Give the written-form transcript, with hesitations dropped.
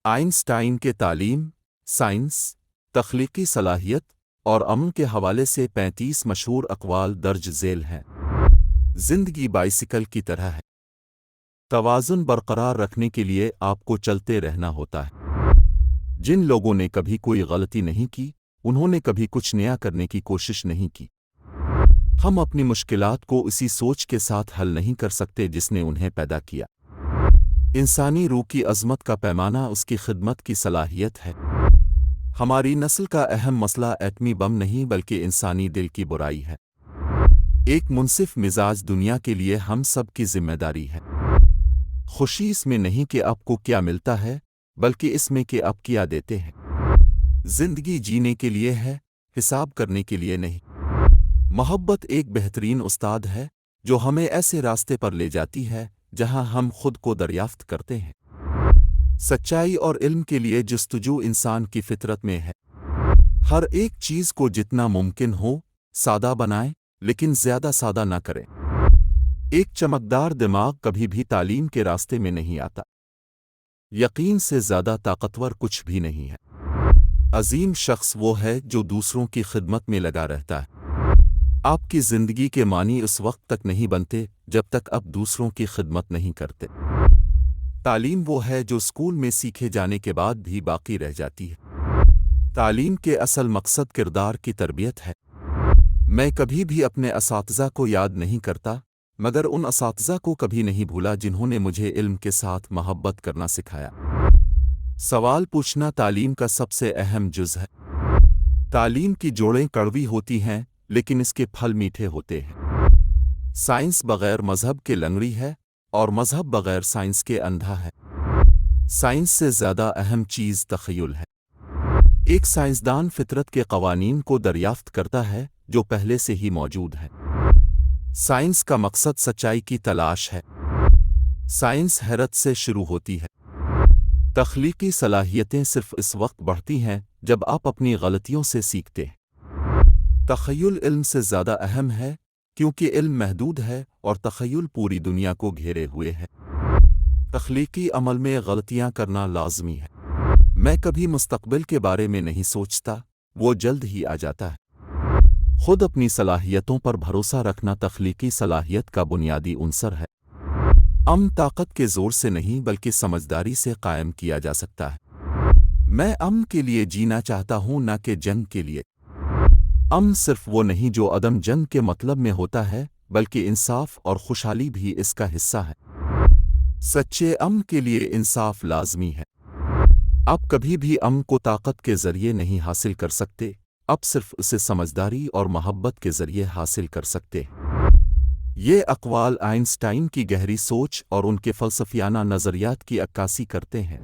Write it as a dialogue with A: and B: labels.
A: Einstein کے تعلیم، science, تخلیقی صلاحیت اور امن کے حوالے سے 35 مشہور اقوال درج ذیل ہیں۔ زندگی بائسیکل کی طرح ہے۔ توازن برقرار رکھنے کے لیے آپ کو چلتے رہنا ہوتا ہے۔ جن لوگوں نے کبھی کوئی غلطی نہیں کی، انہوں نے کبھی کچھ نیا کرنے کی کوشش نہیں کی۔ ہم اپنی مشکلات کو اسی سوچ کے ساتھ حل نہیں کر سکتے جس نے انہیں پیدا کیا۔ انسانی روح کی عظمت کا پیمانہ اس کی خدمت کی صلاحیت ہے۔ ہماری نسل کا اہم مسئلہ ایٹمی بم نہیں بلکہ انسانی دل کی برائی ہے۔ ایک منصف مزاج دنیا کے لیے ہم سب کی ذمہ داری ہے۔ خوشی اس میں نہیں کہ آپ کو کیا ملتا ہے، بلکہ اس میں کہ آپ کیا دیتے ہیں۔ زندگی جینے کے لیے ہے، حساب کرنے کے لیے نہیں۔ محبت ایک بہترین استاد ہے جو ہمیں ایسے راستے پر لے جاتی ہے جہاں ہم خود کو دریافت کرتے ہیں۔ سچائی اور علم کے لیے جستجو انسان کی فطرت میں ہے۔ ہر ایک چیز کو جتنا ممکن ہو سادہ بنائیں، لیکن زیادہ سادہ نہ کریں۔ ایک چمکدار دماغ کبھی بھی تعلیم کے راستے میں نہیں آتا۔ یقین سے زیادہ طاقتور کچھ بھی نہیں ہے۔ عظیم شخص وہ ہے جو دوسروں کی خدمت میں لگا رہتا ہے۔ آپ کی زندگی کے معنی اس وقت تک نہیں بنتے جب تک آپ دوسروں کی خدمت نہیں کرتے۔ تعلیم وہ ہے جو اسکول میں سیکھے جانے کے بعد بھی باقی رہ جاتی ہے۔ تعلیم کے اصل مقصد کردار کی تربیت ہے۔ میں کبھی بھی اپنے اساتذہ کو یاد نہیں کرتا، مگر ان اساتذہ کو کبھی نہیں بھولا جنہوں نے مجھے علم کے ساتھ محبت کرنا سکھایا۔ سوال پوچھنا تعلیم کا سب سے اہم جز ہے۔ تعلیم کی جوڑیں کڑوی ہوتی ہیں، لیکن اس کے پھل میٹھے ہوتے ہیں۔ سائنس بغیر مذہب کے لنگڑی ہے، اور مذہب بغیر سائنس کے اندھا ہے۔ سائنس سے زیادہ اہم چیز تخیل ہے۔ ایک سائنسدان فطرت کے قوانین کو دریافت کرتا ہے جو پہلے سے ہی موجود ہیں۔ سائنس کا مقصد سچائی کی تلاش ہے۔ سائنس حیرت سے شروع ہوتی ہے۔ تخلیقی صلاحیتیں صرف اس وقت بڑھتی ہیں جب آپ اپنی غلطیوں سے سیکھتے ہیں۔ تخیل علم سے زیادہ اہم ہے کیونکہ علم محدود ہے اور تخیل پوری دنیا کو گھیرے ہوئے ہے۔ تخلیقی عمل میں غلطیاں کرنا لازمی ہے۔ میں کبھی مستقبل کے بارے میں نہیں سوچتا، وہ جلد ہی آ جاتا ہے۔ خود اپنی صلاحیتوں پر بھروسہ رکھنا تخلیقی صلاحیت کا بنیادی عنصر ہے۔ امن طاقت کے زور سے نہیں بلکہ سمجھداری سے قائم کیا جا سکتا ہے۔ میں امن کے لیے جینا چاہتا ہوں نہ کہ جنگ کے لیے۔ امن صرف وہ نہیں جو عدم جنگ کے مطلب میں ہوتا ہے، بلکہ انصاف اور خوشحالی بھی اس کا حصہ ہے۔ سچے امن کے لیے انصاف لازمی ہے۔ آپ کبھی بھی امن کو طاقت کے ذریعے نہیں حاصل کر سکتے، آپ صرف اسے سمجھداری اور محبت کے ذریعے حاصل کر سکتے ہیں۔ یہ اقوال آئنسٹائن کی گہری سوچ اور ان کے فلسفیانہ نظریات کی عکاسی کرتے ہیں۔